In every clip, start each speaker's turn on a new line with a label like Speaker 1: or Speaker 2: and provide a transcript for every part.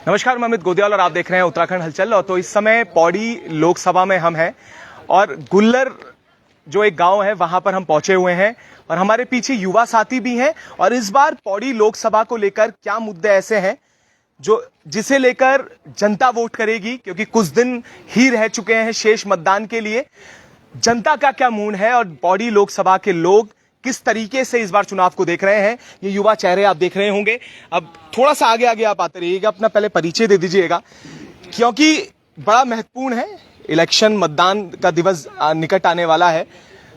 Speaker 1: नमस्कार, मैं अमित गोदियाल और आप देख रहे हैं उत्तराखंड हलचल। और तो इस समय पौड़ी लोकसभा में हम हैं और गुल्लर जो एक गांव है वहां पर हम पहुंचे हुए हैं और हमारे पीछे युवा साथी भी हैं। और इस बार पौड़ी लोकसभा को लेकर क्या मुद्दे ऐसे हैं जो जिसे लेकर जनता वोट करेगी, क्योंकि कुछ दिन ही रह चुके हैं शेष मतदान के लिए। जनता का क्या मूड है और पौड़ी लोकसभा के लोग किस तरीके से इस बार चुनाव को देख रहे हैं, ये युवा चेहरे आप देख रहे होंगे। अब थोड़ा सा आगे आगे आप आते रहिएगा, अपना पहले परिचय दे दीजिएगा, क्योंकि बड़ा महत्वपूर्ण है। इलेक्शन मतदान का दिवस निकट आने वाला है।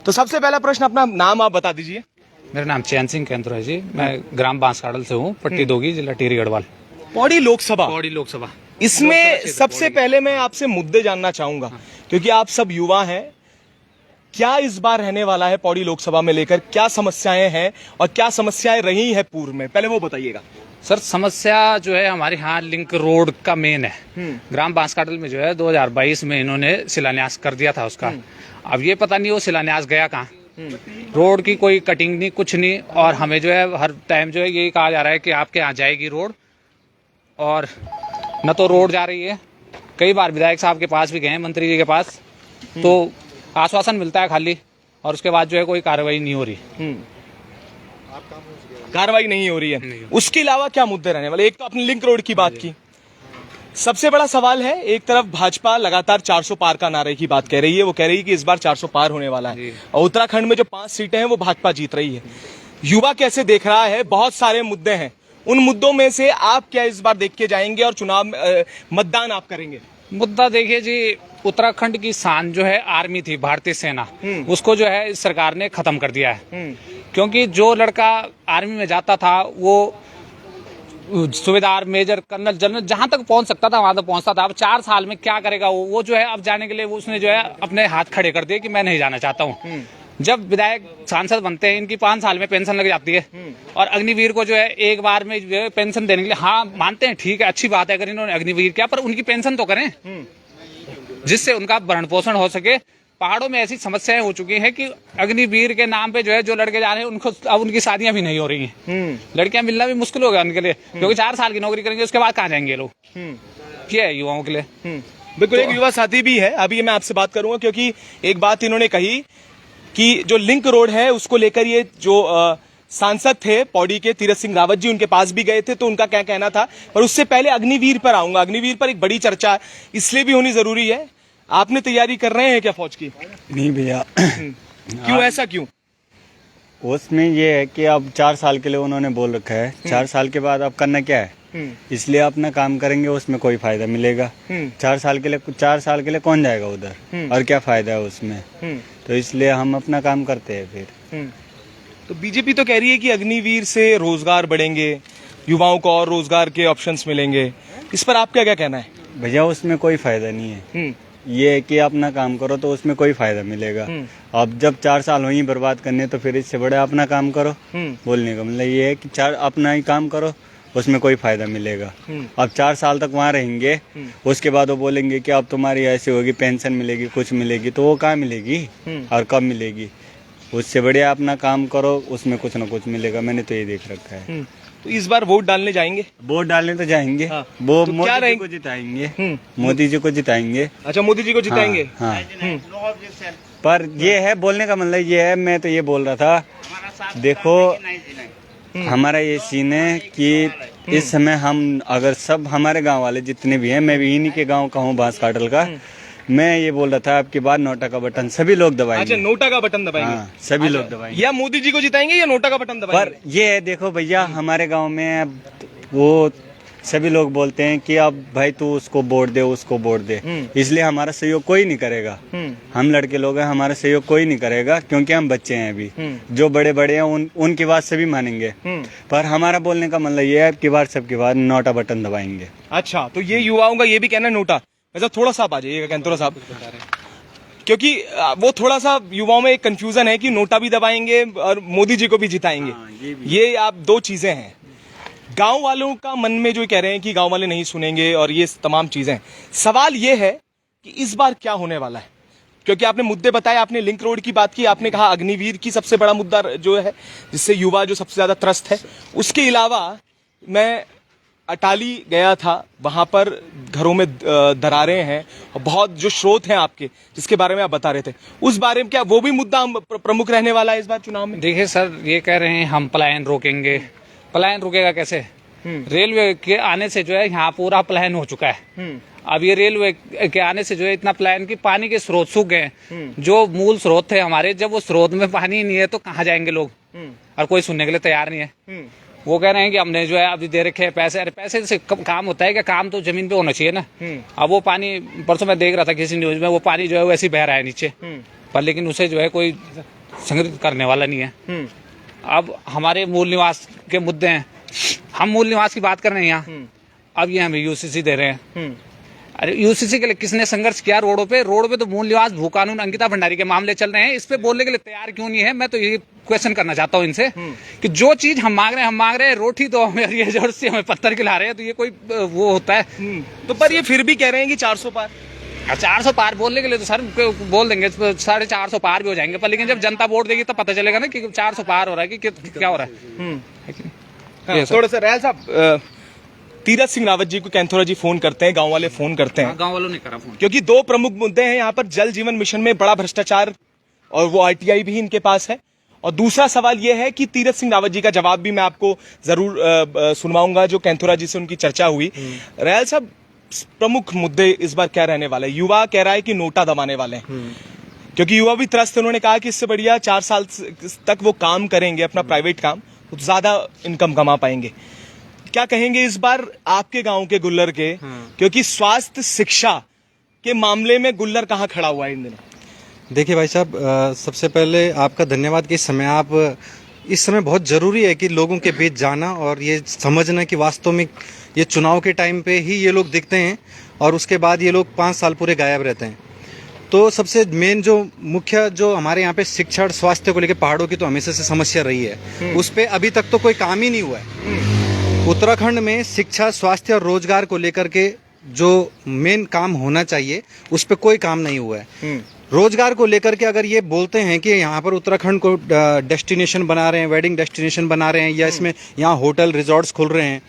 Speaker 1: तो सबसे पहला प्रश्न, अपना नाम आप बता दीजिए।
Speaker 2: मेरा नाम चैन सिंह केंद्र है जी। मैं ग्राम बांसकाड़ल से हूँ, पट्टी दोगी, जिला टिहरी गढ़वाल।
Speaker 1: पौड़ी लोकसभा,
Speaker 2: पौड़ी लोकसभा,
Speaker 1: इसमें सबसे पहले मैं आपसे मुद्दे जानना चाहूंगा, क्योंकि आप सब युवा हैं। क्या इस बार रहने वाला है पौड़ी लोकसभा में लेकर, क्या समस्याएं हैं और क्या समस्याएं रही हैं पूर्व में, पहले वो बताइएगा।
Speaker 2: सर, समस्या जो है हमारे यहाँ लिंक रोड का मेन है। ग्राम बांसकाड़ल में जो है 2022 में इन्होंने शिलान्यास कर दिया था उसका। अब ये पता नहीं वो शिलान्यास गया कहाँ। रोड की कोई कटिंग नहीं, कुछ नहीं। और हमें जो है हर टाइम जो है यही कहा जा रहा है कि आपके यहाँ जाएगी रोड, और न तो रोड जा रही है। कई बार विधायक साहब के पास भी गए, मंत्री जी के पास, तो आश्वासन मिलता है खाली, और उसके बाद जो है कोई कार्रवाई नहीं हो रही।
Speaker 1: कार्रवाई नहीं हो रही है। उसके अलावा क्या मुद्दे रहने वाले? एक तो आपने लिंक रोड की बात की, सबसे बड़ा सवाल है। एक तरफ भाजपा लगातार 400 पार का नारे की बात कह रही है, वो कह रही है कि इस बार 400 पार होने वाला है, और उत्तराखंड में जो 5 सीटें हैं वो भाजपा जीत रही है। युवा कैसे देख रहा है? बहुत सारे मुद्दे हैं, उन मुद्दों में से आप क्या इस बार देख के जाएंगे और चुनाव मतदान आप करेंगे?
Speaker 2: मुद्दा देखिए जी, उत्तराखंड की शान जो है आर्मी थी, भारतीय सेना, उसको जो है इस सरकार ने खत्म कर दिया है। क्योंकि जो लड़का आर्मी में जाता था वो सूबेदार, मेजर, कर्नल, जनरल जहां तक पहुंच सकता था वहां तक पहुंचता था। अब 4 साल में क्या करेगा वो जो है अब जाने के लिए उसने जो है अपने हाथ खड़े कर दिए कि मैं नहीं जाना चाहता हूँ। जब विधायक सांसद बनते हैं, इनकी 5 साल में पेंशन लग जाती है, और अग्निवीर को जो है एक बार में जो है पेंशन देने के लिए, हाँ मानते हैं, ठीक है, अच्छी बात है अगर इन्होंने अग्निवीर किया, पर उनकी पेंशन तो करें जिससे उनका भरण पोषण हो सके। पहाड़ों में ऐसी समस्याएं हो चुकी हैं कि अग्निवीर के नाम पे जो है जो लड़के जा रहे हैं उनको अब उनकी शादियां भी नहीं हो रही हैं। लड़कियां मिलना भी मुश्किल हो गया उनके लिए, क्योंकि 4 साल की नौकरी करेंगे उसके बाद कहाँ जाएंगे लोग। क्या है युवाओं के लिए।
Speaker 1: बिल्कुल। एक युवा साथी भी है, अभी मैं आपसे बात करूंगा, क्योंकि एक बात इन्होंने कही कि जो लिंक रोड है उसको लेकर ये जो सांसद थे पौड़ी के तीरथ सिंह रावत जी, उनके पास भी गए थे, तो उनका क्या कहना था। पर उससे पहले अग्निवीर पर आऊंगा। अग्निवीर पर एक बड़ी चर्चा इसलिए भी होनी जरूरी है, आपने तैयारी कर रहे हैं क्या फौज की?
Speaker 3: नहीं भैया।
Speaker 1: क्यों, ऐसा क्यों?
Speaker 3: उसमें ये है कि अब 4 साल के लिए उन्होंने बोल रखा है, 4 साल के बाद अब करना क्या है, इसलिए अपना काम करेंगे, उसमें कोई फायदा मिलेगा। 4 साल के लिए कौन जाएगा उधर, और क्या फायदा है उसमें। तो इसलिए हम अपना काम करते हैं फिर।
Speaker 1: तो बीजेपी तो कह रही है कि अग्निवीर से रोजगार बढ़ेंगे, युवाओं को और रोजगार के ऑप्शंस मिलेंगे, इस पर आपका क्या कहना है?
Speaker 3: भैया उसमें कोई फायदा नहीं है। ये है कि अपना काम करो तो उसमें कोई फायदा मिलेगा। अब जब 4 साल वहीं बर्बाद करने, तो फिर इससे बड़े अपना काम करो। बोलने का मतलब ये है कि अपना ही काम करो, उसमें कोई फायदा मिलेगा। अब 4 साल तक वहाँ रहेंगे, उसके बाद वो बोलेंगे कि अब तुम्हारी ऐसी होगी, पेंशन मिलेगी, कुछ मिलेगी, तो वो कहाँ मिलेगी और कब मिलेगी। उससे बढ़िया अपना काम करो, उसमें कुछ ना कुछ मिलेगा। मैंने तो ये देख रखा है।
Speaker 1: तो इस बार वोट डालने जाएंगे?
Speaker 3: वोट डालने तो जाएंगे।
Speaker 1: हाँ।
Speaker 3: वो
Speaker 1: तो
Speaker 3: मोदी जी को जिताएंगे। मोदी जी को जिताएंगे।
Speaker 1: अच्छा, मोदी जी को जिताएंगे।
Speaker 3: हाँ। पर ये है, बोलने का मतलब ये है, मैं तो ये बोल रहा था, देखो हमारा ये सीन है कि इस समय हम अगर सब हमारे गांव वाले जितने भी हैं, मैं भी इन्हीं के गांव का हूँ, बांसकाड़ल का, मैं ये बोल रहा था आपकी बात, नोटा का बटन सभी लोग दबाएंगे।
Speaker 1: अच्छा, नोटा का बटन दबाएंगे।
Speaker 3: हाँ, सभी लोग दबाएंगे।
Speaker 1: या मोदी जी को जिताएंगे या नोटा का बटन दबाएंगे।
Speaker 3: पर ये है, देखो भैया, हमारे गांव में वो सभी लोग बोलते हैं कि अब भाई तू उसको वोट दे, उसको वोट दे, इसलिए हमारा सहयोग कोई नहीं करेगा। हम लड़के लोग हैं, हमारा सहयोग कोई नहीं करेगा, क्योंकि हम बच्चे हैं अभी। जो बड़े बड़े हैं उनकी बात सभी मानेंगे, पर हमारा बोलने का मतलब ये है कि बार सबकी बात नोटा बटन दबाएंगे।
Speaker 1: अच्छा, तो ये युवाओं का ये भी कहना है नोटा। वैसे थोड़ा सा आ जाइएगा कैंतोरा साहब, क्योंकि वो थोड़ा सा युवाओं में एक कंफ्यूजन है कि नोटा भी दबाएंगे और मोदी जी को भी जिताएंगे। ये आप 2 चीजें हैं। गांव वालों का मन में जो कह रहे हैं कि गांव वाले नहीं सुनेंगे और ये तमाम चीजें। सवाल ये है कि इस बार क्या होने वाला है, क्योंकि आपने मुद्दे बताए, आपने लिंक रोड की बात की, आपने कहा अग्निवीर की सबसे बड़ा मुद्दा जो है जिससे युवा जो सबसे ज्यादा त्रस्त है। उसके अलावा मैं अटाली गया था, वहां पर घरों में दरारें हैं और बहुत जो स्रोत हैं आपके जिसके बारे में आप बता रहे थे, उस बारे में क्या वो भी मुद्दा प्रमुख रहने वाला है इस बार चुनाव में?
Speaker 2: देखिए सर, ये कह रहे हैं हम पलायन रोकेंगे। पलायन रुकेगा कैसे? रेलवे के आने से जो है यहाँ पूरा पलायन हो चुका है। अब ये रेलवे के आने से जो है इतना पलायन की पानी के स्रोत सूख गए। जो मूल स्रोत थे हमारे, जब वो स्रोत में पानी नहीं है तो कहाँ जाएंगे लोग? और कोई सुनने के लिए तैयार नहीं है। वो कह रहे हैं कि हमने जो है अभी दे रखे पैसे। अरे पैसे से काम होता है क्या? काम तो जमीन पे होना चाहिए ना। अब वो पानी, परसों मैं देख रहा था किसी न्यूज में, वो पानी जो है वैसे ही बह रहा है नीचे, पर लेकिन उसे जो है कोई संग्रहित करने वाला नहीं है। अब हमारे मूल निवास के मुद्दे हैं, हम मूल निवास की बात कर रहे हैं यहाँ, अब ये हमें यूसीसी दे रहे हैं। अरे यूसीसी के लिए किसने संघर्ष किया? रोडों पे तो मूल निवास, भू कानून, अंकिता भंडारी के मामले चल रहे हैं। इस पे बोलने के लिए तैयार क्यों नहीं है? मैं तो ये क्वेश्चन करना चाहता हूँ इनसे कि जो चीज हम मांग रहे हैं रोटी तो हमें ये जोर से हमें पत्थर खिला रहे हैं, तो ये कोई वो होता है?
Speaker 1: तो पर ये फिर भी कह रहे हैं कि 400 पार।
Speaker 2: 400 पार बोलने के लिए तो सर बोल देंगे, 450 पार भी हो जाएंगे, पर लेकिन जब जनता वोट देगी तब पता चलेगा ना कि 400 पार हो रहा है कि क्या हो रहा है।
Speaker 1: थोड़ा सा रैल साहब, तीरथ सिंह रावत जी को कैंथोरा जी फोन करते हैं, गांव वाले फोन करते हैं।
Speaker 2: गांव वालों ने करा फोन,
Speaker 1: क्योंकि दो प्रमुख मुद्दे हैं यहाँ पर, जल जीवन मिशन में बड़ा भ्रष्टाचार और वो आरटीआई भी इनके पास है, और दूसरा सवाल ये है कि तीरथ सिंह रावत जी का जवाब भी मैं आपको जरूर सुनवाऊंगा जो कैंथोरा जी से उनकी चर्चा हुई। रैल साहब, प्रमुख मुद्दे इस बार क्या रहने वाले? युवा कह रहा है कि नोटा दबाने वाले हैं, क्योंकि युवा भी त्रस्त। उन्होंने कहा कि इससे बढ़िया 4 साल तक वो काम करेंगे अपना प्राइवेट काम, तो ज्यादा इनकम कमा पाएंगे। क्या कहेंगे इस बार आपके गांव के गुल्लर के, क्योंकि स्वास्थ्य शिक्षा के मामले में गुल्लर कहां खड़ा हुआ है इन दिनों?
Speaker 4: देखिए भाई साहब, सबसे पहले आपका धन्यवाद कि इस समय बहुत जरूरी है कि लोगों के बीच जाना और ये समझना कि वास्तव में ये चुनाव के टाइम पे ही ये लोग दिखते हैं और उसके बाद ये लोग 5 साल पूरे गायब रहते हैं। तो सबसे मेन जो मुख्य जो हमारे यहाँ पे शिक्षा और स्वास्थ्य को लेकर पहाड़ों की तो हमेशा से समस्या रही है, उस पे अभी तक तो कोई काम ही नहीं हुआ है। उत्तराखंड में शिक्षा, स्वास्थ्य और रोजगार को लेकर के जो मेन काम होना चाहिए उस पे कोई काम नहीं हुआ है। रोजगार को लेकर के अगर ये बोलते हैं कि यहाँ पर उत्तराखंड को डेस्टिनेशन बना रहे हैं, वेडिंग डेस्टिनेशन बना रहे हैं, या इसमें यहाँ होटल रिजॉर्ट्स खुल रहे हैं,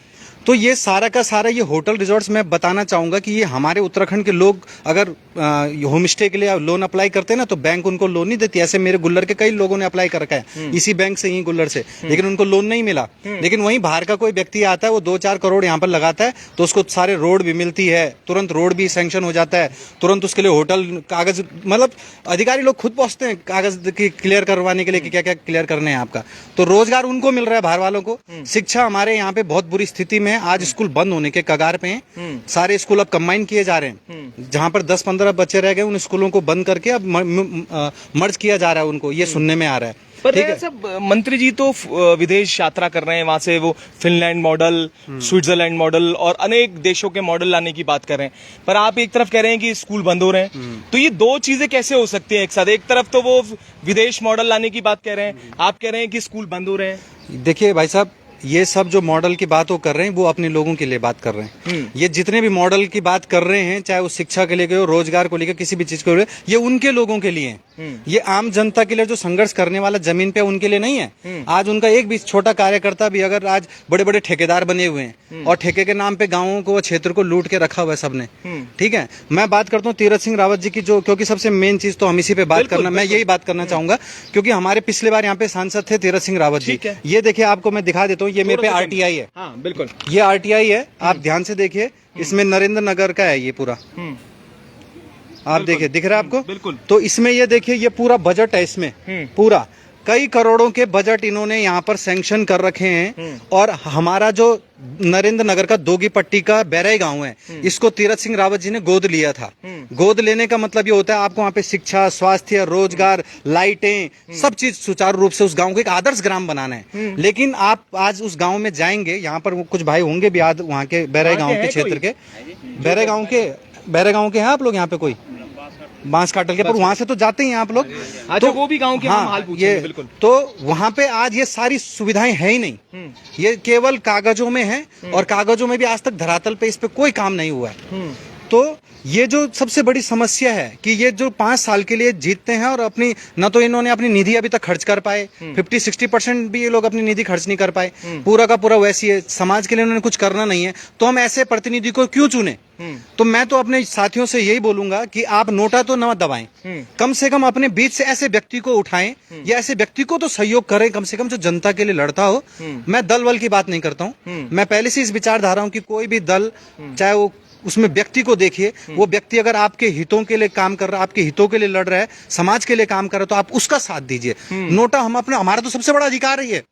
Speaker 4: तो ये सारा का सारा ये होटल रिजॉर्ट्स मैं बताना चाहूँगा कि ये हमारे उत्तराखंड के लोग अगर होम स्टे के लिए लोन अप्लाई करते हैं ना, तो बैंक उनको लोन नहीं देती। ऐसे मेरे गुल्लर के कई लोगों ने अप्लाई कर रखा है इसी बैंक से ही, गुल्लर से, लेकिन उनको लोन नहीं मिला। लेकिन वहीं बाहर का कोई व्यक्ति आता है, वो 2-4 करोड़ यहाँ पर लगाता है, तो उसको सारे रोड भी मिलती है, तुरंत रोड भी सैंक्शन हो जाता है, तुरंत उसके लिए होटल कागज, मतलब अधिकारी लोग खुद पहुंचते हैं कागज की क्लियर करवाने के लिए कि क्या क्या क्लियर करने हैं आपका। तो रोजगार उनको मिल रहा है, बाहर वालों को। शिक्षा हमारे यहाँ पे बहुत बुरी स्थिति में, आज स्कूल बंद होने के कगार पे हैं। सारे स्कूल अब कंबाइन किए जा रहे हैं, जहां पर 10-15 बच्चे रह गए उन स्कूलों को बंद करके अब मर्ज किया जा रहा है उनको, ये सुनने में आ रहा है।
Speaker 1: पर सब मंत्री जी तो विदेश यात्रा कर रहे हैं, वहां से वो फिनलैंड मॉडल, स्विट्जरलैंड मॉडल और अनेक देशों के मॉडल लाने की बात कर रहे हैं, पर आप एक तरफ कह रहे हैं कि स्कूल बंद हो रहे हैं। तो ये दो चीजें कैसे हो सकती हैं एक साथ? एक तरफ तो वो विदेश मॉडल लाने की बात कह रहे हैं, आप कह रहे हैं कि स्कूल बंद हो रहे हैं।
Speaker 4: देखिए भाई साहब, ये सब जो मॉडल की बात वो कर रहे हैं, वो अपने लोगों के लिए बात कर रहे हैं। ये जितने भी मॉडल की बात कर रहे हैं, चाहे वो शिक्षा के लिए हो, रोजगार को लेकर, किसी भी चीज को लेकर, ये उनके लोगों के लिए है। ये आम जनता के लिए जो संघर्ष करने वाला जमीन पे, उनके लिए नहीं है। आज उनका एक भी छोटा कार्यकर्ता भी अगर आज बड़े बड़े ठेकेदार बने हुए हैं और ठेके के नाम पे गाँवों को, क्षेत्र को लूट के रखा हुआ है सबने, ठीक है। मैं बात करता हूँ तीरथ सिंह रावत जी की, जो क्योंकि सबसे मेन चीज तो हम इसी पे बात करना, मैं यही बात करना चाहूंगा, क्योंकि हमारे पिछले बार यहाँ पे सांसद थे तीरथ सिंह रावत जी। ये देखिए, आपको मैं दिखा देता हूँ, ये मेरे पे आरटीआई है।
Speaker 1: हाँ, बिल्कुल,
Speaker 4: ये आरटीआई है, आप ध्यान से देखिए, इसमें नरेंद्र नगर का है ये पूरा, आप देखिए, दिख रहा है आपको?
Speaker 1: बिल्कुल।
Speaker 4: तो इसमें ये देखिए, ये पूरा बजट है, इसमें पूरा कई करोड़ों के बजट इन्होंने यहाँ पर सैंक्शन कर रखे हैं। और हमारा जो नरेंद्र नगर का दोगी पट्टी का बैराई गांव है, इसको तीरथ सिंह रावत जी ने गोद लिया था। गोद लेने का मतलब ये होता है, आपको वहाँ पे शिक्षा, स्वास्थ्य, रोजगार, लाइटें, सब चीज सुचारू रूप से उस गांव को एक आदर्श ग्राम बनाना है। लेकिन आप आज उस गांव में जाएंगे, यहाँ पर कुछ भाई होंगे भी वहाँ के बैराई गाँव के क्षेत्र के, बैराई गाँव के हैं आप लोग यहाँ पे, कोई बांस काटल के, पर वहां से तो जाते ही हैं आप लोग।
Speaker 1: तो वो भी गांव के हम हाल पूछेंगे, बिल्कुल।
Speaker 4: तो वहां पे आज ये सारी सुविधाएं है ही नहीं, ये केवल कागजों में है, और कागजों में भी आज तक धरातल पे इस पे कोई काम नहीं हुआ है। तो ये जो सबसे बड़ी समस्या है कि ये जो 5 साल के लिए जीतते हैं और अपनी न तो इन्होंने अपनी निधि अभी तक खर्च कर पाए, 50-60% भी ये लोग अपनी निधि खर्च नहीं कर पाए, पूरा का पूरा वैसी है, समाज के लिए उन्होंने कुछ करना नहीं है, तो हम ऐसे प्रतिनिधि को क्यों चुने? तो मैं तो अपने साथियों से यही बोलूंगा कि आप नोटा तो न दबाएं, कम से कम अपने बीच से ऐसे व्यक्ति को उठाएं या ऐसे व्यक्ति को तो सहयोग करें, कम से कम जो जनता के लिए लड़ता हो। मैं दल बल की बात नहीं करता हूं, मैं पहले से इस विचारधारा हूं कि कोई भी दल, चाहे वो उसमें व्यक्ति को देखिए, वो व्यक्ति अगर आपके हितों के लिए काम कर रहा है, आपके हितों के लिए लड़ रहा है, समाज के लिए काम कर रहा है, तो आप उसका साथ दीजिए। नोटा हम अपना, हमारा तो सबसे बड़ा अधिकार है, ये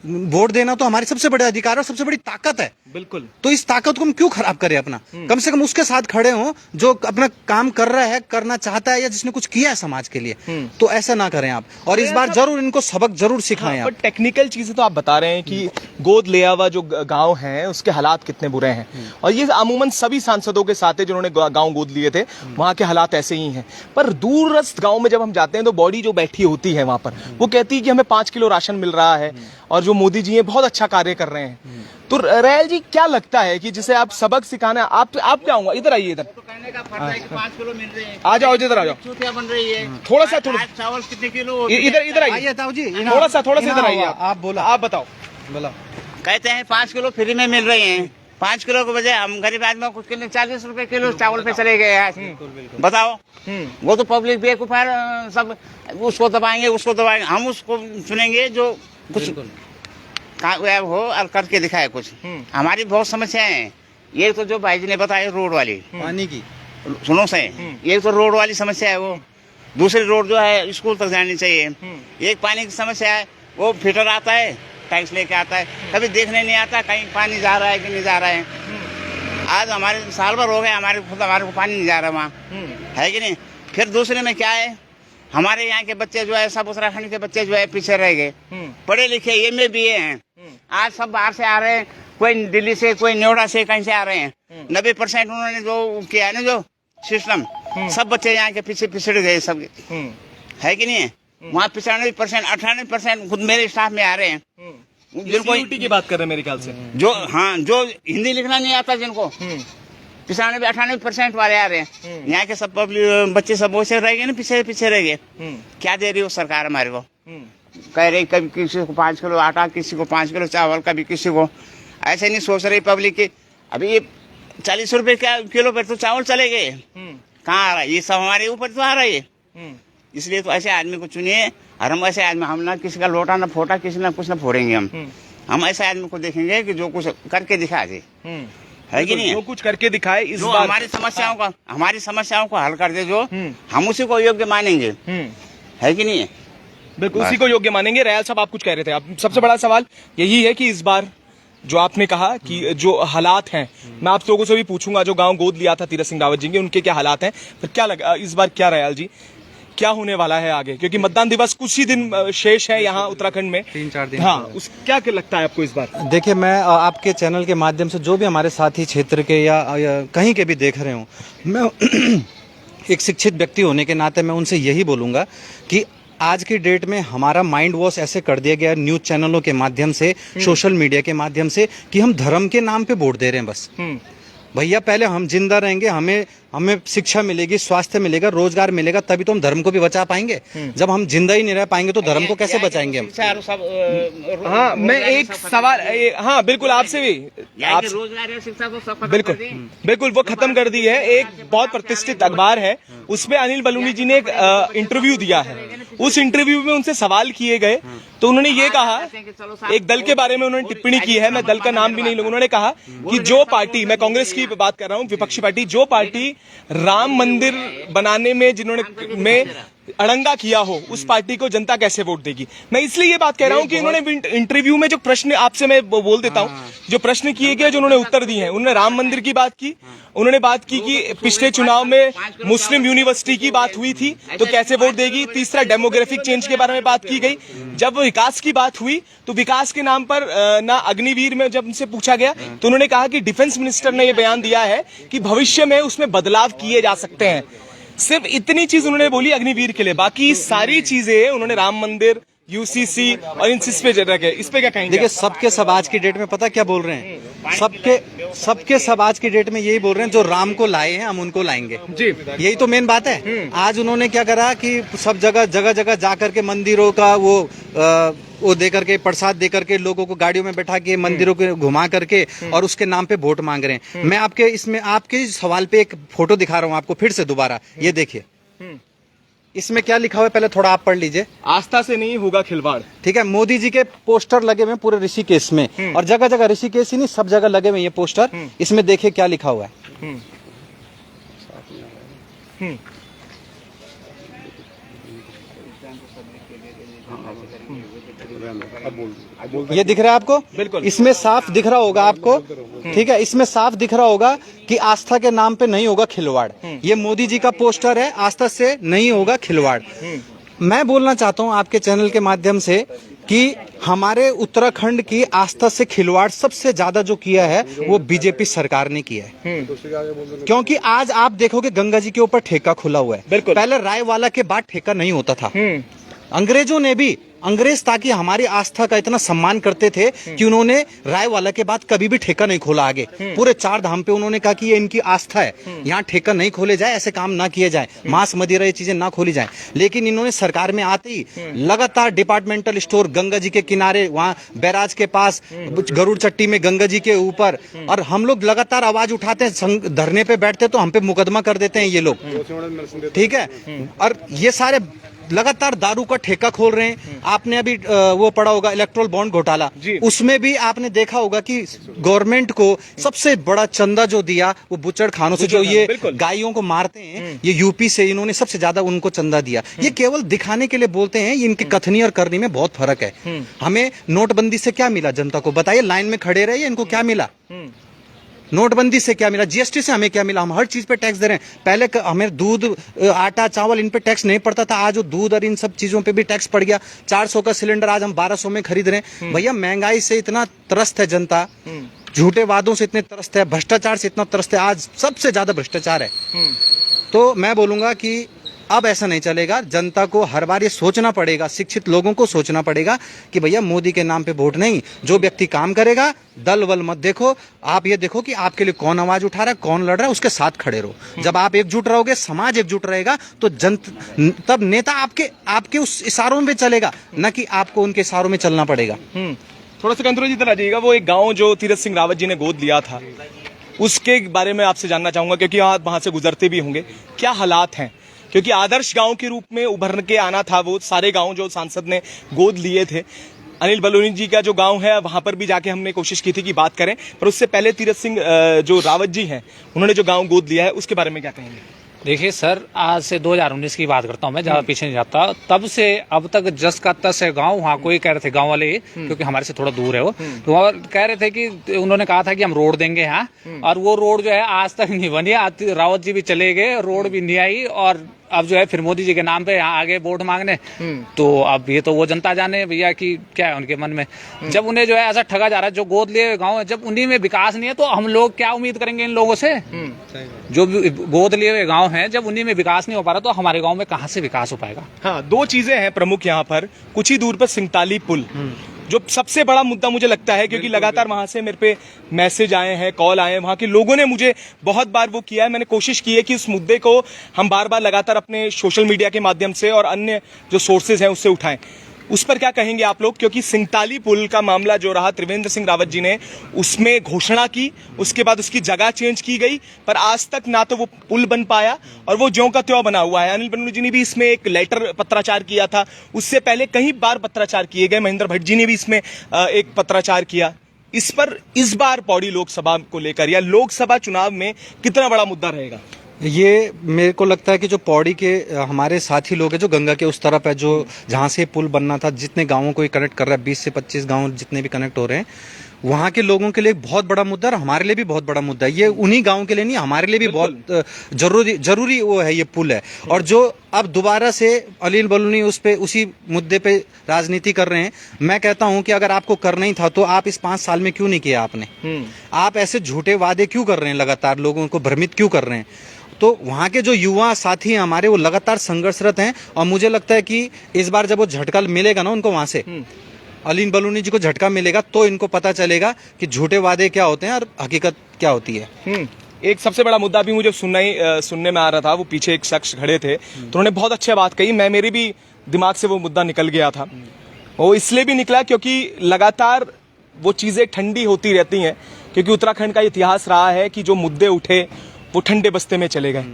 Speaker 4: वोट देना तो हमारी सबसे बड़ा अधिकार है और सबसे बड़ी ताकत है।
Speaker 1: बिल्कुल।
Speaker 4: तो इस ताकत को हम क्यों खराब करें अपना? कम से कम उसके साथ खड़े हों जो अपना काम कर रहा है, करना चाहता है, या जिसने कुछ किया है समाज के लिए। तो ऐसा ना करें आप, और इस बार जरूर इनको सबक जरूर सिखाएं आप।
Speaker 1: टेक्निकल चीजें तो आप बता रहे हैं कि गोद लिया हुआ जो गांव है उसके हालात कितने बुरे हैं, और ये अमूमन सभी सांसदों के साथ है जिन्होंने गांव गोद लिए थे, वहां के हालात ऐसे ही हैं। पर दूरस्थ गांव में जब हम जाते हैं तो बॉडी जो बैठी होती है वहां पर, वो कहती है कि हमें 5 किलो राशन मिल रहा है और जो मोदी जी हैं बहुत अच्छा कार्य कर रहे हैं। तो रायल जी क्या लगता है कि जिसे आप सबक सिखाना, आप क्या होंगे? इधर आइए, इधर
Speaker 5: तो कहने का फर्ज है कि 5 किलो मिल रहे हैं।
Speaker 1: आ जाओ, इधर आ जाओ,
Speaker 5: चूतिया बन रही है।
Speaker 1: थोड़ा सा
Speaker 5: आज चावल कितने किलो?
Speaker 1: इधर आइए
Speaker 4: ताऊ जी,
Speaker 1: थोड़ा सा इधर आइए,
Speaker 4: आप बोला,
Speaker 1: आप बताओ।
Speaker 4: बोला
Speaker 5: कहते हैं 5 किलो फ्री में मिल रहे हैं। 5 किलो के बजाय हम गरीब आदमी कुछ किलो 40 रुपए किलो चावल पे चले गए आज। बताओ, वो तो पब्लिक बेवकूफार सब उसको दबाएंगे, उसको दबाएंगे। हम उसको चुनेंगे जो कुछ हो और करके दिखाए कुछ। हमारी बहुत समस्याएं हैं। ये तो जो भाई जी ने बताया रोड वाली,
Speaker 4: पानी की,
Speaker 5: सुनो से, ये तो रोड वाली समस्या है। वो दूसरी रोड जो है स्कूल तक जानी चाहिए। एक पानी की समस्या है, वो फिल्टर आता है, टैक्स लेके आता है, कभी देखने नहीं आता कहीं पानी जा रहा है कि नहीं जा रहा है। आज हमारे साल भर हो गए, हमारे को पानी नहीं जा रहा वहाँ, है कि नहीं। फिर दूसरे में क्या है, हमारे यहाँ के बच्चे जो है सब उत्तराखंड के बच्चे जो है पीछे रह गए। पढ़े लिखे MA BA हैं, आज सब बाहर से आ रहे हैं, कोई दिल्ली से, कोई नोएडा से, कहीं से आ रहे हैं। 90% उन्होंने जो किया है ना जो सिस्टम, सब बच्चे यहाँ के पीछे पिछड़ गए सब, है कि नहीं। वहाँ 95%, 98% खुद मेरे स्टाफ में आ रहे हैं, जिनको
Speaker 1: CUT की बात कर रहे हैं मेरे ख्याल से,
Speaker 5: जो जो हिंदी लिखना नहीं आता, जिनको 98% वाले आ रहे हैं। यहाँ के सब पब्लिक बच्चे सब वैसे रह गए ना, पीछे रह गए। क्या दे रही हो सरकार हमारे को? कह रही कभी किसी को 5 किलो आटा, किसी को 5 किलो चावल, कभी किसी को। ऐसे नहीं सोच रही पब्लिक की। अभी ये 40 रुपए किलो पर तो चावल चले गए, कहाँ आ रहा है? ये सब हमारे ऊपर तो आ रहा है। इसलिए तो ऐसे आदमी को चुनिए, और हम ऐसे आदमी, हम ना किसी का लोटा ना फोटा, किसी ना कुछ ना फोड़ेंगे। हम ऐसे आदमी को देखेंगे कि जो कुछ करके दिखा दे, है कि नहीं।
Speaker 1: जो कुछ करके दिखाए इस
Speaker 5: जो
Speaker 1: बार,
Speaker 5: हमारी समस्याओं को हल कर दे, जो हम उसी को योग्य मानेंगे, है कि नहीं।
Speaker 1: बिल्कुल उसी को योग्य मानेंगे। रयाल साहब आप कुछ कह रहे थे, आप सबसे बड़ा सवाल यही है कि इस बार जो आपने कहा कि जो हालात हैं, मैं आप लोगों से भी पूछूंगा जो गांव गोद लिया था तीरथ सिंह रावत जी के, उनके क्या हालात हैं, फिर क्या लगा इस बार, क्या रयाल जी क्या होने वाला है आगे, क्योंकि मतदान दिवस कुछ ही दिन शेष है यहाँ उत्तराखंड में,
Speaker 4: 3-4 दिन।
Speaker 1: हाँ, उस क्या लगता है आपको इस बार?
Speaker 4: देखिए, मैं आपके चैनल के माध्यम से जो भी हमारे साथी क्षेत्र के या कहीं के भी देख रहे हूँ, मैं एक शिक्षित व्यक्ति होने के नाते मैं उनसे यही बोलूँगा कि आज की डेट में हमारा माइंड वॉश ऐसे कर दिया गया न्यूज चैनलों के माध्यम से, सोशल मीडिया के माध्यम से, कि हम धर्म के नाम पे वोट दे रहे हैं बस। भैया पहले हम जिंदा रहेंगे, हमें शिक्षा मिलेगी, स्वास्थ्य मिलेगा, रोजगार मिलेगा, तभी तो हम धर्म को भी बचा पाएंगे। जब हम जिंदा ही नहीं रह पाएंगे तो धर्म को कैसे बचाएंगे हम?
Speaker 1: हाँ, मैं एक सवाल, हाँ बिल्कुल आपसे भी, आप
Speaker 5: रोजगार या शिक्षा तो सब
Speaker 1: बिल्कुल वो खत्म कर दी है। एक बहुत प्रतिष्ठित अखबार है, उसमें अनिल बलूनी जी ने एक इंटरव्यू दिया है। उस इंटरव्यू में उनसे सवाल किए गए तो उन्होंने ये कहा, एक दल के बारे में उन्होंने टिप्पणी की है, मैं दल का नाम भी नहीं लूंगा, उन्होंने कहा कि जो पार्टी, मैं कांग्रेस की बात कर रहा हूँ, विपक्षी पार्टी, जो पार्टी राम मंदिर बनाने में जिन्होंने में अड़ंगा किया हो, उस पार्टी को जनता कैसे वोट देगी। मैं इसलिए ये बात कह रहा हूं कि इन्होंने इंटरव्यू में जो प्रश्न, आपसे मैं बोल देता हूं, जो प्रश्न किए गए, जो उन्होंने उत्तर दिए हैं, उन्होंने राम मंदिर की बात की, उन्होंने बात की कि पिछले चुनाव में मुस्लिम यूनिवर्सिटी की बात हुई थी तो कैसे वोट देगी। तीसरा, डेमोग्राफिक चेंज के बारे में बात की गई। जब विकास की बात हुई तो विकास के नाम पर ना अग्निवीर में जब उनसे पूछा गया तो उन्होंने कहा कि डिफेंस मिनिस्टर ने यह बयान दिया है कि भविष्य में उसमें बदलाव किए जा सकते हैं। सिर्फ इतनी चीज उन्होंने बोली अग्निवीर के लिए, बाकी सारी चीजें उन्होंने राम मंदिर, यूसीसी और इन चीज पे रखे, इस पे क्या कहेंगे?
Speaker 4: देखिए सबके सब आज की डेट में पता क्या बोल रहे हैं, सबके सब आज की डेट में यही बोल रहे हैं, जो राम को लाए हैं हम उनको लाएंगे
Speaker 1: जी।
Speaker 4: यही तो मेन बात है। आज उन्होंने क्या करा कि सब जगह जगह जा करके मंदिरों का वो दे करके प्रसाद दे करके लोगों को गाड़ियों में बैठा के मंदिरों को घुमा करके और उसके नाम पे वोट मांग रहे हैं। मैं आपके सवाल पे एक फोटो दिखा रहा हूँ आपको फिर से दोबारा, ये देखिए इसमें क्या लिखा हुआ है, पहले थोड़ा आप पढ़ लीजिए।
Speaker 1: आस्था से नहीं होगा खिलवाड़।
Speaker 4: ठीक है, मोदी जी के पोस्टर लगे हुए हैं पूरे ऋषिकेश में, और जगह जगह ऋषिकेश ही नहीं सब जगह लगे हुए ये पोस्टर। इसमें देखिए क्या लिखा हुआ है। ये दिख रहा है आपको?
Speaker 1: बिल्कुल।
Speaker 4: इसमें साफ दिख रहा होगा आपको, ठीक है, इसमें साफ दिख रहा होगा कि आस्था के नाम पे नहीं होगा खिलवाड़। ये मोदी जी का पोस्टर है, आस्था से नहीं होगा खिलवाड़। मैं बोलना चाहता हूं आपके चैनल के माध्यम से कि हमारे उत्तराखंड की आस्था से खिलवाड़ सबसे ज्यादा जो किया है वो बीजेपी सरकार ने किया है। क्योंकि आज आप देखोगे गंगा जी के ऊपर ठेका खुला हुआ है।
Speaker 1: बिल्कुल।
Speaker 4: पहले रायवाला के बाद ठेका नहीं होता था। अंग्रेजों ने भी, अंग्रेज ताकि हमारी आस्था का इतना सम्मान करते थे कि उन्होंने रायवाला के बाद कभी भी ठेका नहीं खोला आगे। पूरे 4 धाम पे उन्होंने कहा कि ये इनकी आस्था है, यहाँ ठेका नहीं खोले जाए, ऐसे काम ना किए जाए, मांस मदिरा ये चीजें ना खोली जाए। लेकिन इन्होंने सरकार में आते ही लगातार डिपार्टमेंटल स्टोर गंगा जी के किनारे, वहाँ बैराज के पास, गरुड़ चट्टी में गंगा जी के ऊपर, और हम लोग लगातार आवाज उठाते हैं, धरने पे बैठते तो हम पे मुकदमा कर देते हैं ये लोग। ठीक है, और ये सारे लगातार दारू का ठेका खोल रहे हैं। आपने अभी वो पढ़ा होगा इलेक्ट्रोल बॉन्ड घोटाला, उसमें भी आपने देखा होगा कि गवर्नमेंट को सबसे बड़ा चंदा जो दिया वो बुचड़ खानों से, जो ये गायों को मारते हैं, ये यूपी से इन्होंने सबसे ज्यादा उनको चंदा दिया। ये केवल दिखाने के लिए बोलते हैं, इनकी कथनी और करनी में बहुत फर्क है। हमें नोटबंदी से क्या मिला जनता को बताइए, लाइन में खड़े रहे, इनको क्या मिला? नोटबंदी से क्या मिला? जीएसटी से हमें क्या मिला? हम हर चीज पे टैक्स दे रहे हैं। पहले हमें दूध, आटा, चावल इन पे टैक्स नहीं पड़ता था, आज वो दूध और इन सब चीजों पे भी टैक्स पड़ गया। 400 का सिलेंडर आज हम 1200 में खरीद रहे हैं। भैया महंगाई से इतना त्रस्त है जनता, झूठे वादों से इतने त्रस्त है, भ्रष्टाचार से इतना त्रस्त है, आज सबसे ज्यादा भ्रष्टाचार है। तो मैं बोलूंगा कि अब ऐसा नहीं चलेगा। जनता को हर बार ये सोचना पड़ेगा, शिक्षित लोगों को सोचना पड़ेगा कि भैया मोदी के नाम पे वोट नहीं, जो व्यक्ति काम करेगा, दल वल मत देखो, आप ये देखो कि आपके लिए कौन आवाज उठा रहा है, कौन लड़ रहा है, उसके साथ खड़े रहो। जब आप एकजुट रहोगे, समाज एकजुट रहेगा, तो तब नेता आपके उस इशारों में चलेगा, न कि आपको उनके इशारों में चलना पड़ेगा।
Speaker 1: थोड़ा सा कंट्रोल जी तरह जाइएगा। वो एक गांव जो तीरथ सिंह रावत जी ने गोद लिया था, उसके बारे में आपसे जानना चाहूंगा, क्योंकि आप वहां से गुजरते भी होंगे। क्या हालात हैं? क्योंकि आदर्श गांव के रूप में उभर के आना था वो सारे गांव जो सांसद ने गोद लिए थे। अनिल बलूनी जी का जो गांव है वहां पर भी जाके हमने कोशिश की थी कि बात करें, पर उससे पहले तीरथ सिंह जो रावत जी हैं, उन्होंने जो गांव गोद लिया है उसके बारे में क्या कहेंगे?
Speaker 2: देखिए सर, आज से 2019 की बात करता हूँ मैं, ज्यादा पीछे नहीं जाता। तब से अब तक जस का तस है गांव। वहाँ कोई कह रहे थे, गांव वाले, क्योंकि हमारे से थोड़ा दूर है वो, तो वहाँ कह रहे थे कि उन्होंने कहा था कि हम रोड देंगे यहाँ, और वो रोड जो है आज तक नहीं बनी। रावत जी भी चले गए, रोड भी नहीं आई, और अब जो है फिर मोदी जी के नाम पे यहाँ आगे वोट मांगने। तो अब ये तो वो जनता जाने भैया कि क्या है उनके मन में। जब उन्हें जो है ऐसा ठगा जा रहा है, जो गोद लिए गांव है, जब उन्हीं में विकास नहीं है, तो हम लोग क्या उम्मीद करेंगे इन लोगों से? जो गोद लिए हुए गांव हैं, जब उन्हीं में विकास नहीं हो पा रहा, तो हमारे गांव में कहाँ से विकास हो पाएगा?
Speaker 1: हाँ, 2 चीजें हैं प्रमुख यहाँ पर। कुछ ही दूर पर सिंगताली पुल, जो सबसे बड़ा मुद्दा मुझे लगता है, क्योंकि लगातार वहां से मेरे पे मैसेज आए हैं, कॉल आए हैं, वहां के लोगों ने मुझे बहुत बार वो किया है। मैंने कोशिश की है कि इस मुद्दे को हम बार बार लगातार अपने सोशल मीडिया के माध्यम से और अन्य जो सोर्सेज हैं उससे उठाएं। उस पर क्या कहेंगे आप लोग? क्योंकि सिंगताली पुल का मामला जो रहा, त्रिवेंद्र सिंह रावत जी ने उसमें घोषणा की, उसके बाद उसकी जगह चेंज की गई, पर आज तक ना तो वो पुल बन पाया और वो ज्यों का त्यों बना हुआ है। अनिल बलूनी जी ने भी इसमें एक लेटर पत्राचार किया था, उससे पहले कई बार पत्राचार किए गए। महेंद्र भट्ट जी ने भी इसमें एक पत्राचार किया। इस पर इस बार पौड़ी लोकसभा को लेकर या लोकसभा चुनाव में कितना बड़ा मुद्दा रहेगा?
Speaker 4: ये मेरे को लगता है कि जो पौड़ी के हमारे साथी लोग हैं, जो गंगा के उस तरफ है, जो जहाँ से पुल बनना था, जितने गांवों को ये कनेक्ट कर रहा है, 20 से 25 गांव जितने भी कनेक्ट हो रहे हैं, वहाँ के लोगों के लिए एक बहुत बड़ा मुद्दा है और हमारे लिए भी बहुत बड़ा मुद्दा है। ये उन्हीं गांव के लिए नहीं, हमारे लिए भी बहुत जरूरी वो है, ये पुल है। और जो अब दोबारा से अनिल बलूनी उसी मुद्दे पे राजनीति कर रहे हैं, मैं कहता हूं कि अगर आपको करना ही था तो आप इस 5 साल में क्यों नहीं किया आपने? आप ऐसे झूठे वादे क्यों कर रहे हैं, लगातार लोगों को भ्रमित क्यों कर रहे हैं? तो वहाँ के जो युवा साथी हैं हमारे, वो लगातार संघर्षरत हैं। और मुझे लगता है कि इस बार जब वो झटका मिलेगा ना उनको, वहाँ से अलीन बलूनी जी को झटका मिलेगा, तो इनको पता चलेगा कि झूठे वादे क्या होते हैं और हकीकत क्या होती है।
Speaker 1: एक सबसे बड़ा मुद्दा भी मुझे सुनने में आ रहा था, वो पीछे एक शख्स खड़े थे तो उन्होंने बहुत अच्छी बात कही, मेरे भी दिमाग से वो मुद्दा निकल गया था। वो इसलिए भी निकला क्योंकि लगातार वो चीजें ठंडी होती रहती हैं, क्योंकि उत्तराखंड का इतिहास रहा है कि जो मुद्दे उठे वो ठंडे बस्ते में चले गए।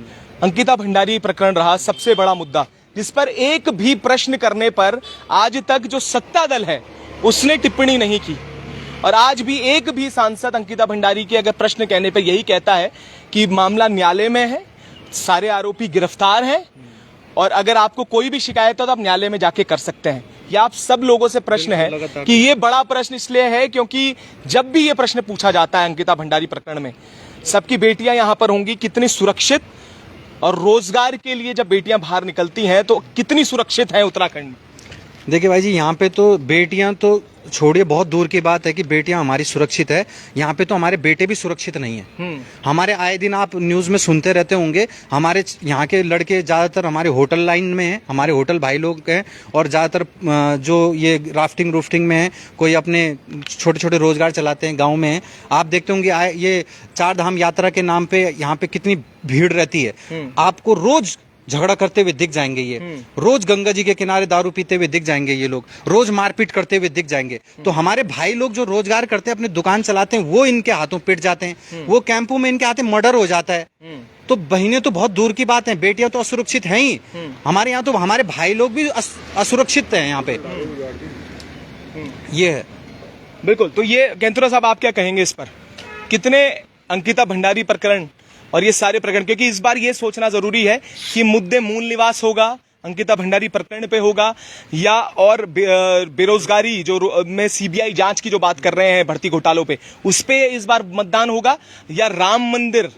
Speaker 1: अंकिता भंडारी प्रकरण रहा सबसे बड़ा मुद्दा, जिस पर एक भी प्रश्न करने पर आज तक जो सत्ता दल है उसने टिप्पणी नहीं की। और आज भी एक भी सांसद अंकिता भंडारी के अगर प्रश्न कहने पर यही कहता है कि मामला न्यायालय में है, सारे आरोपी गिरफ्तार हैं, और अगर आपको कोई भी शिकायत हो तो आप न्यायालय में जाके कर सकते हैं। ये आप सब लोगों से प्रश्न है कि ये बड़ा प्रश्न इसलिए है क्योंकि जब भी ये प्रश्न पूछा जाता है अंकिता भंडारी प्रकरण में, सबकी बेटियां यहां पर होंगी कितनी सुरक्षित, और रोजगार के लिए जब बेटियां बाहर निकलती हैं तो कितनी सुरक्षित हैं उत्तराखंड में।
Speaker 4: देखिए भाई जी, यहाँ पे तो बेटियां तो छोड़िए, बहुत दूर की बात है कि बेटियां हमारी सुरक्षित है, यहाँ पे तो हमारे बेटे भी सुरक्षित नहीं है। हमारे आए दिन आप न्यूज में सुनते रहते होंगे, हमारे यहाँ के लड़के ज्यादातर हमारे होटल लाइन में हैं, हमारे होटल भाई लोग हैं, और ज्यादातर जो ये राफ्टिंग रूफ्टिंग में है, कोई अपने छोटे छोटे रोजगार चलाते हैं गाँव में है। आप देखते होंगे ये 4 धाम यात्रा के नाम पे यहाँ पे कितनी भीड़ रहती है। आपको रोज झगड़ा करते हुए दिख जाएंगे ये, रोज गंगा जी के किनारे दारू पीते हुए दिख जाएंगे ये लोग, रोज मारपीट करते हुए दिख जाएंगे। तो हमारे भाई लोग जो रोजगार करते हैं, अपने दुकान चलाते हैं, वो इनके हाथों पिट जाते हैं, वो कैंपों में इनके हाथों मर्डर हो जाता है। तो बहनें तो बहुत दूर की बात है, बेटियां तो असुरक्षित हैं ही। हमारे यहाँ तो हमारे भाई लोग भी असुरक्षित हैं यहाँ पे, ये है।
Speaker 1: बिल्कुल। तो ये कैंतुरा साहब आप क्या कहेंगे इस पर, कितने अंकिता भंडारी प्रकरण और ये सारे प्रकरण, क्योंकि इस बार ये सोचना जरूरी है कि मुद्दे मूल निवास होगा अंकिता भंडारी प्रकरण पे होगा, या और बेरोजगारी जो में सीबीआई जांच की जो बात कर रहे हैं भर्ती घोटालों पे, उस पे इस बार मतदान होगा, या राम मंदिर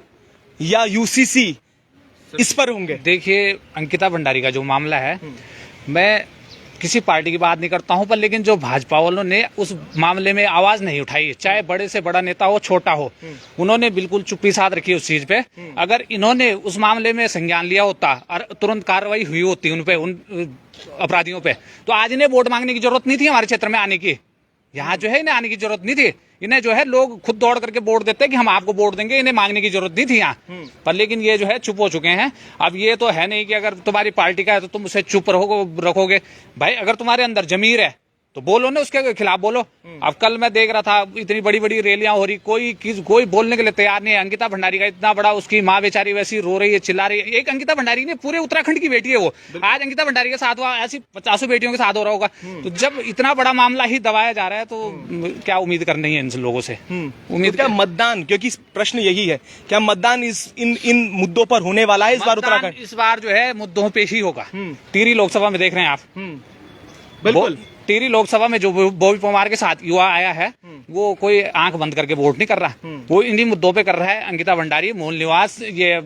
Speaker 1: या यूसीसी इस पर होंगे।
Speaker 2: देखिए, अंकिता भंडारी का जो मामला है, मैं किसी पार्टी की बात नहीं करता हूं, पर लेकिन जो भाजपा वालों ने उस मामले में आवाज नहीं उठाई, चाहे बड़े से बड़ा नेता हो छोटा हो, उन्होंने बिल्कुल चुप्पी साध रखी उस चीज पे। अगर इन्होंने उस मामले में संज्ञान लिया होता और तुरंत कार्रवाई हुई होती उन पे, उन अपराधियों पे, तो आज इन्हें वोट मांगने की जरूरत नहीं थी हमारे क्षेत्र में आने की। यहाँ जो है इन्हें आने की जरूरत नहीं थी, इन्हें जो है लोग खुद दौड़ करके वोट देते हैं कि हम आपको वोट देंगे, इन्हें मांगने की जरूरत नहीं थी यहाँ पर। लेकिन ये जो है चुप हो चुके हैं। अब ये तो है नहीं कि अगर तुम्हारी पार्टी का है तो तुम उसे चुप रखोगे। भाई अगर तुम्हारे अंदर जमीर है तो बोलो ना, उसके खिलाफ बोलो। अब कल मैं देख रहा था इतनी बड़ी बड़ी रैलियां हो रही, कोई बोलने के लिए तैयार नहीं है। अंकिता भंडारी का इतना बड़ा, उसकी माँ बेचारी वैसी रो रही है, चिल्ला रही है। एक अंकिता भंडारी ने पूरे उत्तराखंड की बेटी है वो, आज अंकिता भंडारी के साथ हुआ, ऐसी 50 बेटियों के साथ हो रहा होगा। तो जब इतना बड़ा मामला ही दबाया जा रहा है तो क्या उम्मीद करनी है इन लोगों से?
Speaker 1: उम्मीद क्या मतदान, क्योंकि प्रश्न यही है, क्या मतदान इन मुद्दों पर होने वाला है इस बार उत्तराखंड?
Speaker 2: इस बार जो है मुद्दों पे ही होगा। टिहरी लोकसभा में देख रहे हैं आप,
Speaker 1: बिल्कुल।
Speaker 2: टिहरी लोकसभा में जो बॉबी परमार के साथ युवा आया है, वो कोई आंख बंद करके वोट नहीं कर रहा, वो इन्हीं मुद्दों पे कर रहा है। अंकिता भंडारी, मूल निवास, ये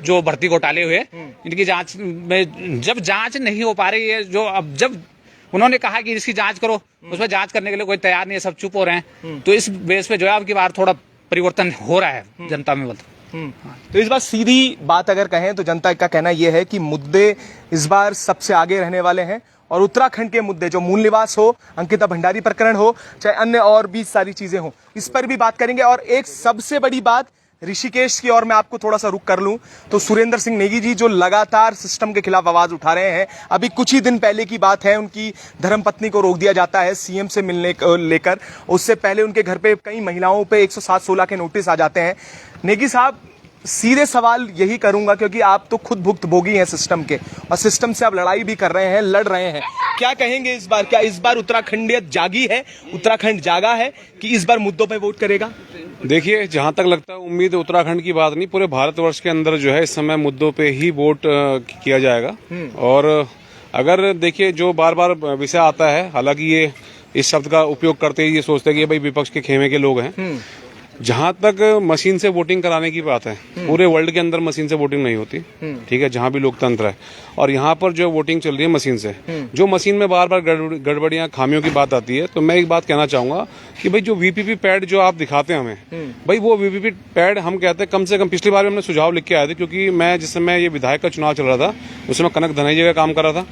Speaker 2: जो भर्ती घोटाले हुए, इनकी जांच में जब जांच नहीं हो पा रही है, जो अब जब उन्होंने कहा कि इसकी जांच करो, उसमें जांच करने के लिए कोई तैयार नहीं है, सब चुप हो रहे हैं। तो इस बेस पे जो है अब की बार थोड़ा परिवर्तन हो रहा है जनता में।
Speaker 1: तो इस बार सीधी बात अगर कहें तो जनता का कहना यह है कि मुद्दे इस बार सबसे आगे रहने वाले हैं, और उत्तराखंड के मुद्दे, जो मूल निवास हो, अंकिता भंडारी प्रकरण हो, चाहे अन्य और भी सारी चीजें हो, इस पर भी बात करेंगे। और एक सबसे बड़ी बात ऋषिकेश की ओर मैं आपको थोड़ा सा रुक कर लूं तो सुरेंद्र सिंह नेगी जी जो लगातार सिस्टम के खिलाफ आवाज उठा रहे हैं, अभी कुछ ही दिन पहले की बात है, उनकी धर्मपत्नी को रोक दिया जाता है सीएम से मिलने को लेकर। उससे पहले उनके घर पे कई महिलाओं पे 107-16 के नोटिस आ जाते हैं। नेगी साहब, सीधे सवाल यही करूंगा क्योंकि आप तो खुद भुक्तभोगी हैं सिस्टम के, और सिस्टम से आप लड़ाई भी कर रहे हैं, लड़ रहे हैं। क्या कहेंगे इस बार, क्या इस बार उत्तराखंडियत जागी है, उत्तराखंड जागा है कि इस बार मुद्दों पे वोट करेगा?
Speaker 6: देखिए, जहां तक लगता है उम्मीद उत्तराखंड की बात नहीं, पूरे भारतवर्ष के अंदर जो है इस समय मुद्दों पे ही वोट किया जाएगा। और अगर देखिए जो बार बार विषय आता है, हालांकि ये इस शब्द का उपयोग करते ही ये सोचते हैं कि ये भाई विपक्ष के खेमे के लोग हैं, जहां तक मशीन से वोटिंग कराने की बात है, पूरे वर्ल्ड के अंदर मशीन से वोटिंग नहीं होती, ठीक है, जहां भी लोकतंत्र है। और यहाँ पर जो वोटिंग चल रही है मशीन से, जो मशीन में बार बार गड़बड़ियां खामियों की बात आती है, तो मैं एक बात कहना चाहूंगा कि भाई जो वीपीपी पैड जो आप दिखाते हैं हमें, भाई वो वीपीपी पैड हम कहते हैं कम से कम, पिछली बार हमने सुझाव लिख के आए थे, क्योंकि मैं जिस समय ये विधायक का चुनाव चल रहा था उस समय कनक धनैया का काम कर रहा था,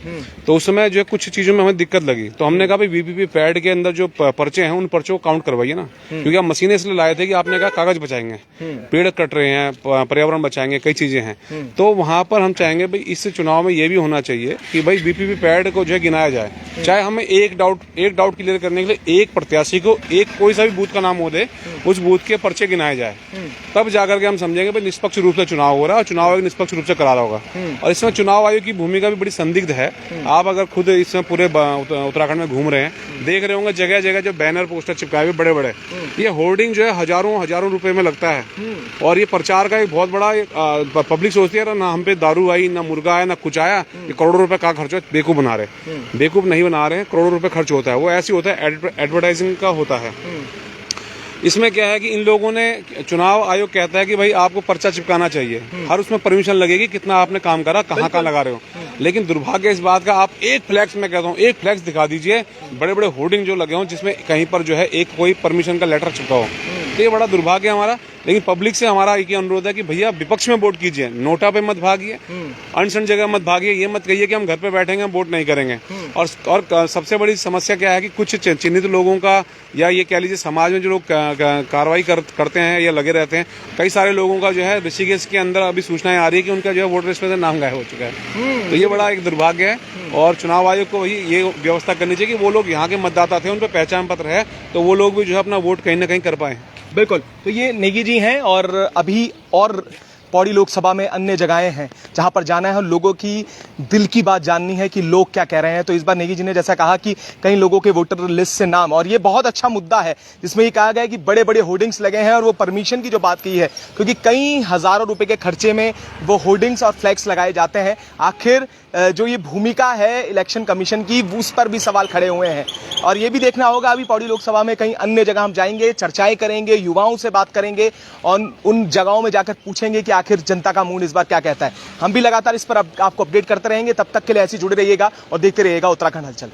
Speaker 6: तो उस समय जो कुछ चीजों में हमें दिक्कत लगी, तो हमने कहा भाई वीपीपी पैड के अंदर जो पर्चे हैं उन पर्चों को काउंट करवाइए ना, क्योंकि आप मशीनें इसलिए लाए थे कि आपने कहा कागज बचाएंगे, पेड़ कट रहे हैं, पर्यावरण बचाएंगे, कई चीजें हैं, तो वहां पर हम चाहेंगे भाई इस चुनाव में ये भी होना चाहिए कि भाई वीपीपी पैड को जो है गिनाया जाए, चाहे हमें एक डाउट क्लियर करने के लिए एक प्रत्याशी को एक कोई सा भी बूथ का नाम हो दे, उस बूथ के पर्चे गिनाए जाए, तब जाकर के हम समझेंगे भाई निष्पक्ष रूप से चुनाव हो रहा है और चुनाव आयोग निष्पक्ष रूप से करा रहा होगा। और इसमें चुनाव आयोग की भूमिका भी बड़ी संदिग्ध है। आप अगर खुद इसमें पूरे उत्तराखंड में घूम रहे हैं, देख रहे होंगे जगह जगह जो बैनर पोस्टर चिपकाए हुए बड़े बड़े, ये होर्डिंग जो है हजारों रुपए में लगता है, और ये प्रचार का एक बहुत बड़ा, पब्लिक सोचती है ना हम पे दारू आई, ना मुर्गा आया, ना कुछ आया, ये करोड़ों रुपए का खर्च हो, बेवकूफ बना रहे, बेवकूफ नहीं बना रहे हैं, करोड़ों रुपए खर्च होता है, वो ऐसे होता है, एडवर्टाइजिंग का होता है। इसमें क्या है कि इन लोगों ने, चुनाव आयोग कहता है कि भाई आपको पर्चा चिपकाना चाहिए, हर उसमें परमिशन लगेगी, कितना आपने काम करा, कहाँ लगा रहे हो, लेकिन दुर्भाग्य इस बात का, आप एक फ्लैक्स, मैं कहता हूँ एक फ्लैक्स दिखा दीजिए, बड़े बड़े होर्डिंग जो लगे हों जिसमें कहीं पर जो है एक कोई परमिशन का लेटर चिपका हो, तो ये बड़ा दुर्भाग्य है हमारा। लेकिन पब्लिक से हमारा एक ही अनुरोध है कि भैया विपक्ष में वोट कीजिए, नोटा पे मत भागिए, अनशन जगह मत भागिए, ये मत कहिए कि हम घर पे बैठेंगे, हम वोट नहीं करेंगे। और सबसे बड़ी समस्या क्या है कि कुछ चिन्हित लोगों का, या ये कह लीजिए समाज में जो लोग कार्रवाई करते हैं या लगे रहते हैं, कई सारे लोगों का जो है ऋषिकेश के अंदर अभी सूचनाएं आ रही है कि उनका जो है वोटर लिस्ट में नाम गायब हो चुका है, तो ये बड़ा एक दुर्भाग्य है। और चुनाव आयोग को वही ये व्यवस्था करनी चाहिए कि वो लोग यहाँ के मतदाता थे, उन पर पहचान पत्र है, तो वो लोग भी जो है अपना वोट कहीं ना कहीं कर पाए।
Speaker 1: बिल्कुल, तो ये नेगी जी हैं, और अभी और पौड़ी लोकसभा में अन्य जगहें हैं जहां पर जाना है और लोगों की दिल की बात जाननी है कि लोग क्या कह रहे हैं। तो इस बार नेगी जी ने जैसा कहा कि कई लोगों के वोटर लिस्ट से नाम, और ये बहुत अच्छा मुद्दा है जिसमें ये कहा गया है कि बड़े बड़े होर्डिंग्स लगे हैं, और वो परमिशन की जो बात की है, क्योंकि कई हजारों रुपए के खर्चे में वो होर्डिंग्स और फ्लैक्स लगाए जाते हैं। आखिर जो ये भूमिका है इलेक्शन कमीशन की, उस पर भी सवाल खड़े हुए हैं, और ये भी देखना होगा अभी पौड़ी लोकसभा में कहीं अन्य जगह हम जाएंगे, चर्चाएं करेंगे, युवाओं से बात करेंगे और उन जगहों में जाकर पूछेंगे कि आखिर जनता का मूड इस बार क्या कहता है। हम भी लगातार इस पर आपको अपडेट करते रहेंगे। तब तक के लिए ऐसे जुड़े रहिएगा और देखते रहिएगा उत्तराखंड हलचल।